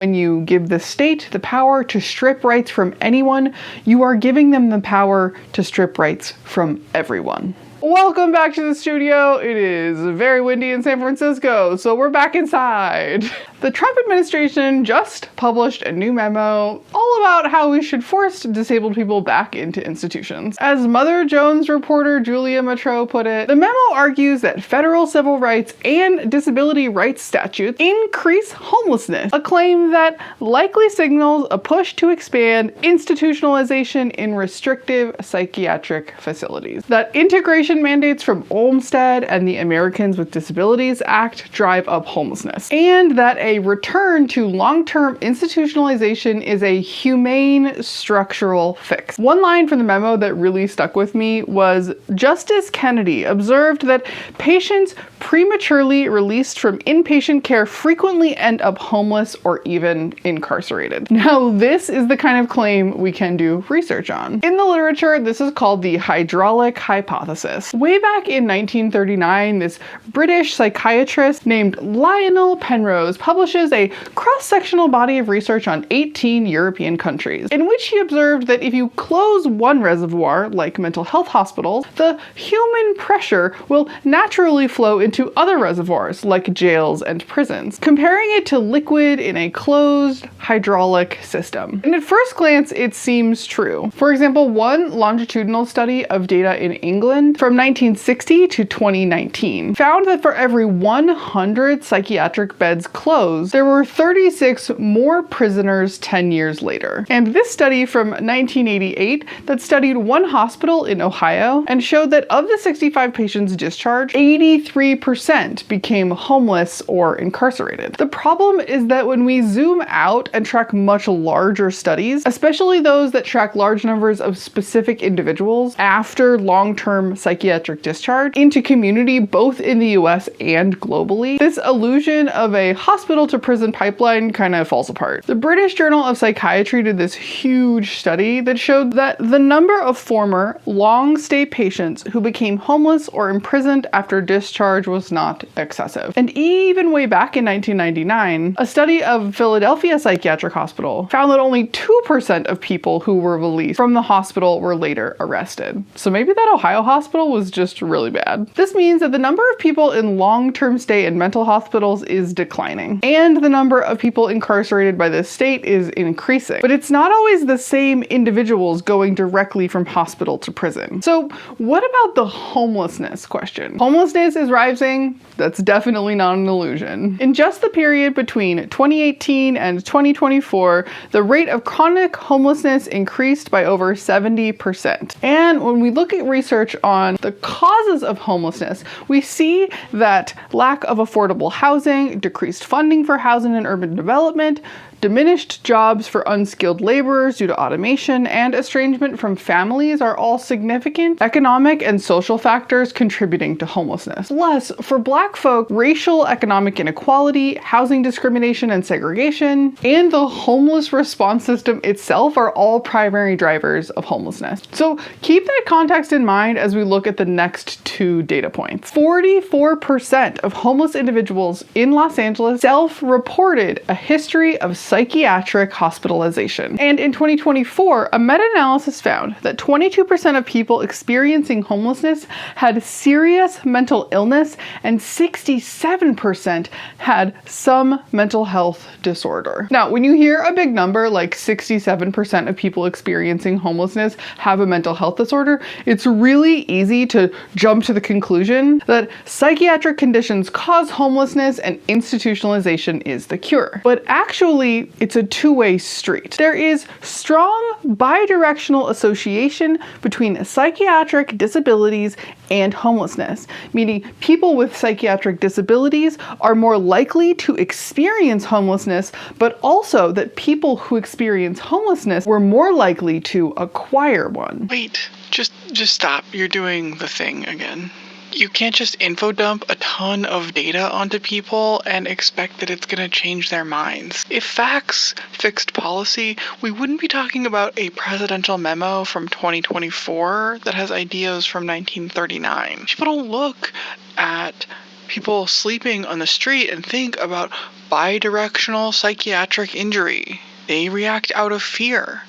When you give the state the power to strip rights from anyone, you are giving them the power to strip rights from everyone. Welcome back to the studio. It is very windy in San Francisco, so we're back inside. The Trump administration just published a new memo all about how we should force disabled people back into institutions. As Mother Jones reporter Julia Matreau put it, the memo argues that federal civil rights and disability rights statutes increase homelessness, a claim that likely signals a push to expand institutionalization in restrictive psychiatric facilities. That integration mandates from Olmstead and the Americans with Disabilities Act drive up homelessness, and that a return to long-term institutionalization is a humane structural fix. One line from the memo that really stuck with me was, Justice Kennedy observed that patients prematurely released from inpatient care frequently end up homeless or even incarcerated. Now, this is the kind of claim we can do research on. In the literature, this is called the hydraulic hypothesis. Way back in 1939, this British psychiatrist named Lionel Penrose publishes a cross-sectional body of research on 18 European countries, in which he observed that if you close one reservoir, like mental health hospitals, the human pressure will naturally flow into other reservoirs, like jails and prisons, comparing it to liquid in a closed hydraulic system. And at first glance, it seems true. For example, one longitudinal study of data in England from 1960 to 2019 found that for every 100 psychiatric beds closed, there were 36 more prisoners 10 years later. And this study from 1988 that studied one hospital in Ohio and showed that of the 65 patients discharged, 83% became homeless or incarcerated. The problem is that when we zoom out and track much larger studies, especially those that track large numbers of specific individuals after long-term psychiatric discharge into community both in the US and globally, this illusion of a hospital to prison pipeline kind of falls apart. The British Journal of Psychiatry did this huge study that showed that the number of former long-stay patients who became homeless or imprisoned after discharge was not excessive. And even way back in 1999, a study of Philadelphia Psychiatric Hospital found that only 2% of people who were released from the hospital were later arrested. So maybe that Ohio hospital was just really bad. This means that the number of people in long-term stay in mental hospitals is declining, and the number of people incarcerated by the state is increasing. But it's not always the same individuals going directly from hospital to prison. So what about the homelessness question? Homelessness is rising. That's definitely not an illusion. In just the period between 2018 and 2024, the rate of chronic homelessness increased by over 70%. And when we look at research on the causes of homelessness, we see that lack of affordable housing, decreased funding for housing and urban development, diminished jobs for unskilled laborers due to automation, and estrangement from families are all significant economic and social factors contributing to homelessness. Plus, for Black folk, racial economic inequality, housing discrimination and segregation, and the homeless response system itself are all primary drivers of homelessness. So keep that context in mind as we look at the next two data points. 44% of homeless individuals in Los Angeles self-reported a history of psychiatric hospitalization. And in 2024, a meta-analysis found that 22% of people experiencing homelessness had serious mental illness and 67% had some mental health disorder. Now, when you hear a big number like 67% of people experiencing homelessness have a mental health disorder, it's really easy to jump to the conclusion that psychiatric conditions cause homelessness and institutionalization is the cure. But actually, it's a two-way street. There is strong bidirectional association between psychiatric disabilities and homelessness, meaning people with psychiatric disabilities are more likely to experience homelessness, but also that people who experience homelessness were more likely to acquire one. Wait, just stop. You're doing the thing again. You can't just info dump a ton of data onto people and expect that it's gonna change their minds. If facts fixed policy, we wouldn't be talking about a presidential memo from 2024 that has ideas from 1939. People don't look at people sleeping on the street and think about bidirectional psychiatric injury. They react out of fear,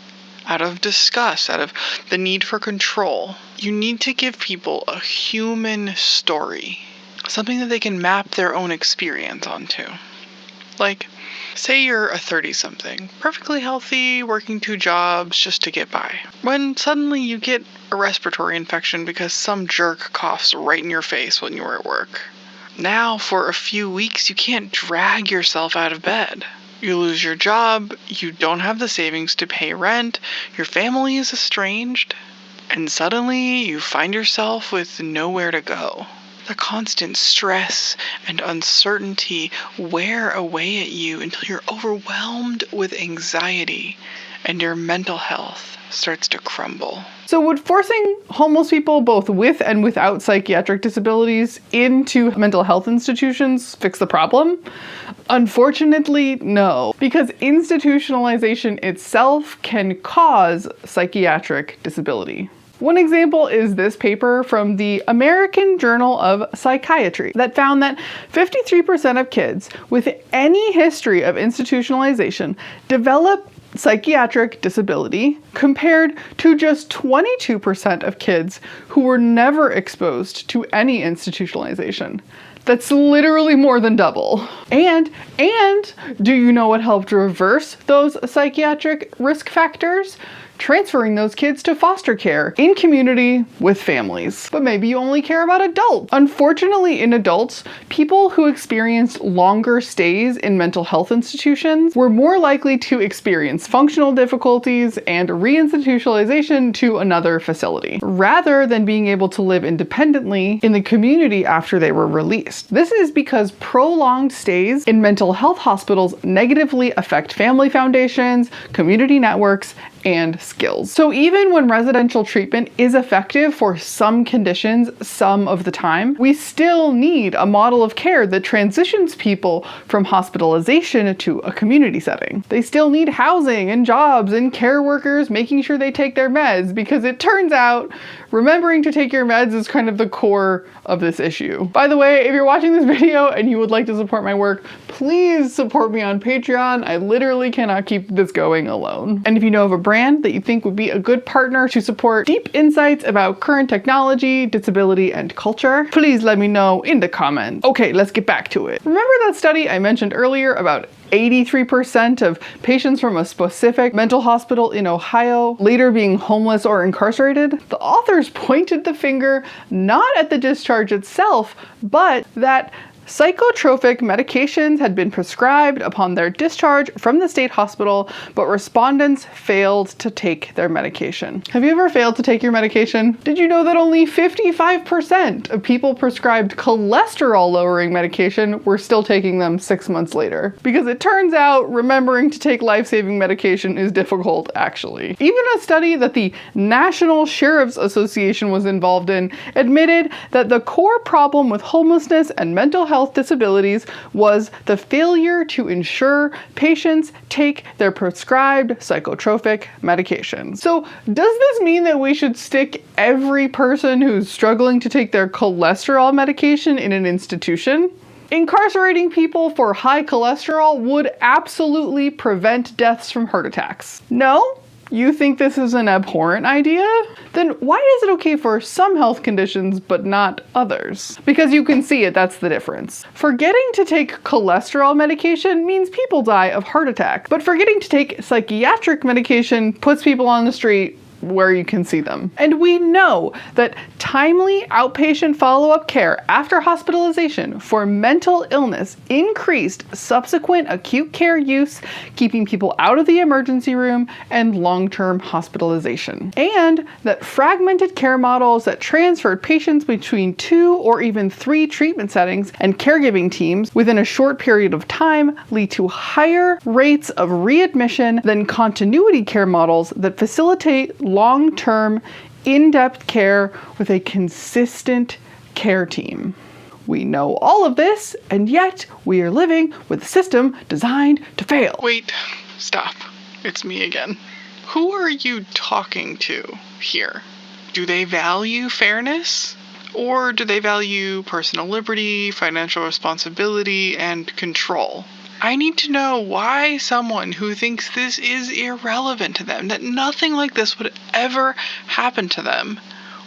out of disgust, out of the need for control. You need to give people a human story, something that they can map their own experience onto. Like, say you're a 30-something, perfectly healthy, working 2 jobs just to get by. When suddenly you get a respiratory infection because some jerk coughs right in your face when you were at work. Now, for a few weeks, you can't drag yourself out of bed. You lose your job, you don't have the savings to pay rent, your family is estranged, and suddenly you find yourself with nowhere to go. The constant stress and uncertainty wear away at you until you're overwhelmed with anxiety and your mental health starts to crumble. So would forcing homeless people, both with and without psychiatric disabilities, into mental health institutions fix the problem? Unfortunately, no, because institutionalization itself can cause psychiatric disability. One example is this paper from the American Journal of Psychiatry that found that 53% of kids with any history of institutionalization develop psychiatric disability, compared to just 22% of kids who were never exposed to any institutionalization. That's literally more than double. And do you know what helped reverse those psychiatric risk factors? Transferring those kids to foster care in community with families. But maybe you only care about adults. Unfortunately, in adults, people who experienced longer stays in mental health institutions were more likely to experience functional difficulties and reinstitutionalization to another facility, rather than being able to live independently in the community after they were released. This is because prolonged stays in mental health hospitals negatively affect family foundations, community networks, and skills. So even when residential treatment is effective for some conditions some of the time, we still need a model of care that transitions people from hospitalization to a community setting. They still need housing and jobs and care workers making sure they take their meds, because it turns out remembering to take your meds is kind of the core of this issue. By the way, if you're watching this video and you would like to support my work, please support me on Patreon. I literally cannot keep this going alone. And if you know of a brand that you think would be a good partner to support deep insights about current technology, disability, and culture, please let me know in the comments. Okay, let's get back to it. Remember that study I mentioned earlier about 83% of patients from a specific mental hospital in Ohio later being homeless or incarcerated? The authors pointed the finger not at the discharge itself, but that psychotropic medications had been prescribed upon their discharge from the state hospital, but respondents failed to take their medication. Have you ever failed to take your medication? Did you know that only 55% of people prescribed cholesterol-lowering medication were still taking them 6 months later? Because it turns out remembering to take life-saving medication is difficult, actually. Even a study that the National Sheriff's Association was involved in admitted that the core problem with homelessness and mental health disabilities was the failure to ensure patients take their prescribed psychotropic medications. So does this mean that we should stick every person who's struggling to take their cholesterol medication in an institution? Incarcerating people for high cholesterol would absolutely prevent deaths from heart attacks. No? You think this is an abhorrent idea? Then why is it okay for some health conditions but not others? Because you can see it, that's the difference. Forgetting to take cholesterol medication means people die of heart attack, but forgetting to take psychiatric medication puts people on the street where you can see them. And we know that timely outpatient follow-up care after hospitalization for mental illness increased subsequent acute care use, keeping people out of the emergency room and long-term hospitalization. And that fragmented care models that transferred patients between 2 or even 3 treatment settings and caregiving teams within a short period of time lead to higher rates of readmission than continuity care models that facilitate long-term, in-depth care with a consistent care team. We know all of this, and yet we are living with a system designed to fail. Wait, stop. It's me again. Who are you talking to here? Do they value fairness? Or do they value personal liberty, financial responsibility, and control? I need to know why someone who thinks this is irrelevant to them, that nothing like this would ever happen to them,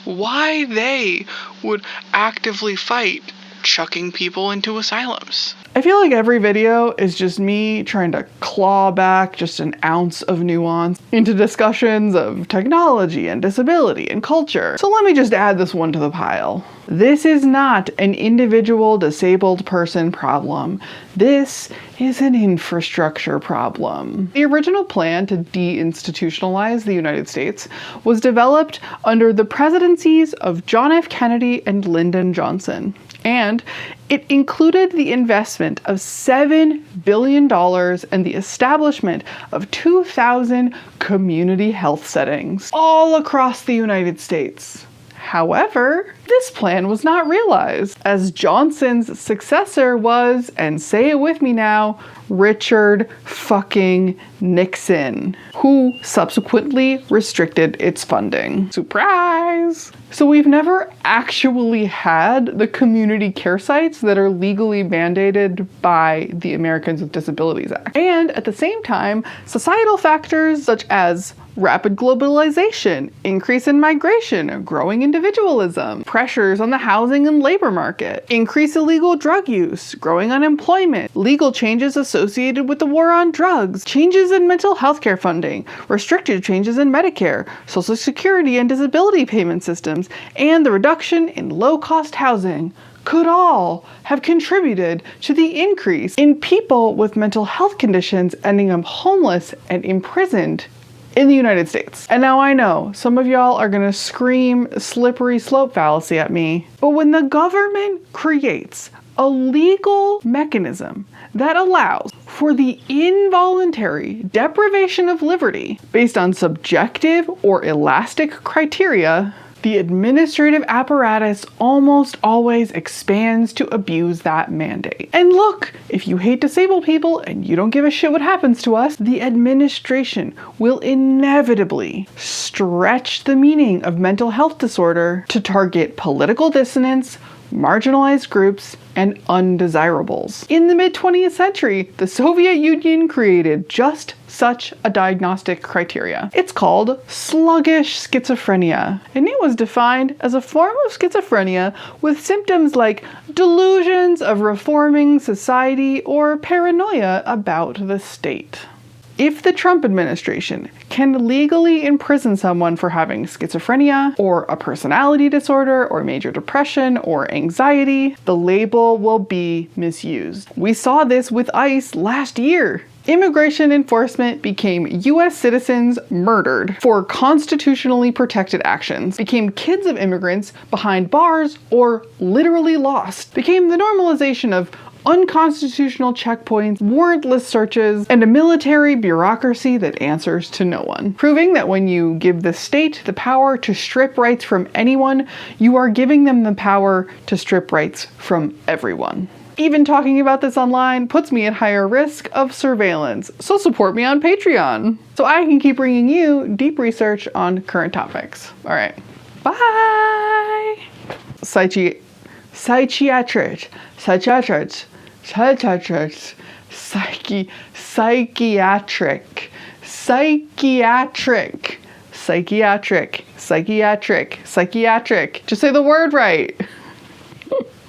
why they would actively fight chucking people into asylums. I feel like every video is just me trying to claw back just an ounce of nuance into discussions of technology and disability and culture. So let me just add this one to the pile. This is not an individual disabled person problem. This is an infrastructure problem. The original plan to deinstitutionalize the United States was developed under the presidencies of John F. Kennedy and Lyndon Johnson. And it included the investment of $7 billion and the establishment of 2,000 community health settings all across the United States. However, this plan was not realized, as Johnson's successor was, and say it with me now, Richard fucking Nixon, who subsequently restricted its funding. Surprise! So we've never actually had the community care sites that are legally mandated by the Americans with Disabilities Act. And at the same time, societal factors such as rapid globalization, increase in migration, growing individualism, pressures on the housing and labor market, increased illegal drug use, growing unemployment, legal changes associated with the war on drugs, changes in mental health care funding, restricted changes in Medicare, Social Security and disability payment systems, and the reduction in low-cost housing could all have contributed to the increase in people with mental health conditions ending up homeless and imprisoned in the United States. And now I know some of y'all are gonna scream slippery slope fallacy at me, but when the government creates a legal mechanism that allows for the involuntary deprivation of liberty based on subjective or elastic criteria, the administrative apparatus almost always expands to abuse that mandate. And look, if you hate disabled people and you don't give a shit what happens to us, the administration will inevitably stretch the meaning of mental health disorder to target political dissonance, marginalized groups, and undesirables. In the mid-20th century, the Soviet Union created just such a diagnostic criteria. It's called sluggish schizophrenia, and it was defined as a form of schizophrenia with symptoms like delusions of reforming society or paranoia about the state. If the Trump administration can legally imprison someone for having schizophrenia or a personality disorder or major depression or anxiety, the label will be misused. We saw this with ICE last year. Immigration enforcement became US citizens murdered for constitutionally protected actions, became kids of immigrants behind bars or literally lost, became the normalization of unconstitutional checkpoints, warrantless searches, and a military bureaucracy that answers to no one. Proving that when you give the state the power to strip rights from anyone, you are giving them the power to strip rights from everyone. Even talking about this online puts me at higher risk of surveillance, so support me on Patreon so I can keep bringing you deep research on current topics. All right, bye! Psychiatric. Just say the word right.